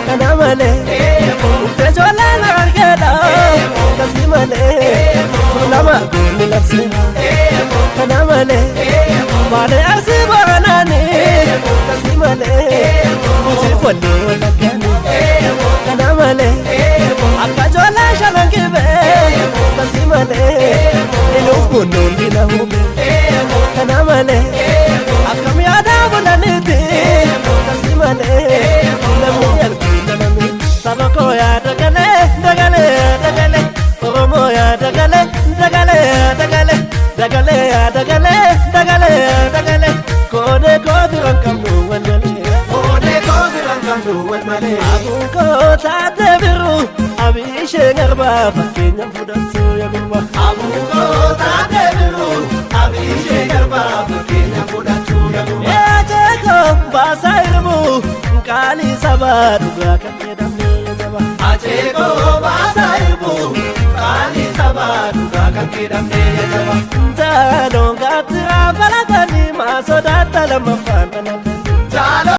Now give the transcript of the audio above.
Kanamale, tejola nargeda, kasimale, lama nilapse. Kanamale, male asibanani, kasimale, muzi follo lakani. Kanamale, akajola shalangibe, kasimale, ilufu nundina hube. Kanamale, akamyada bulaniti, kasimale. Sabako ya dagale, dagale, dagale, Oromo ya dagale, dagale, dagale, dagale ya dagale, dagale, dagale, Kode kode rankamdu wendele, Kode kode rankamdu wendele. Abuko tate biru, abishe ngarba, fakenya fudatsu ya gurba. Abuko tate biru, abishe ngarba, fakenya fudatsu ya gurba. Ejeko basairmu, kali sabar duga kakeda. Ajeko basaibu kali sabadu kakira mejaba Jalo gatira balagani masoda talam fana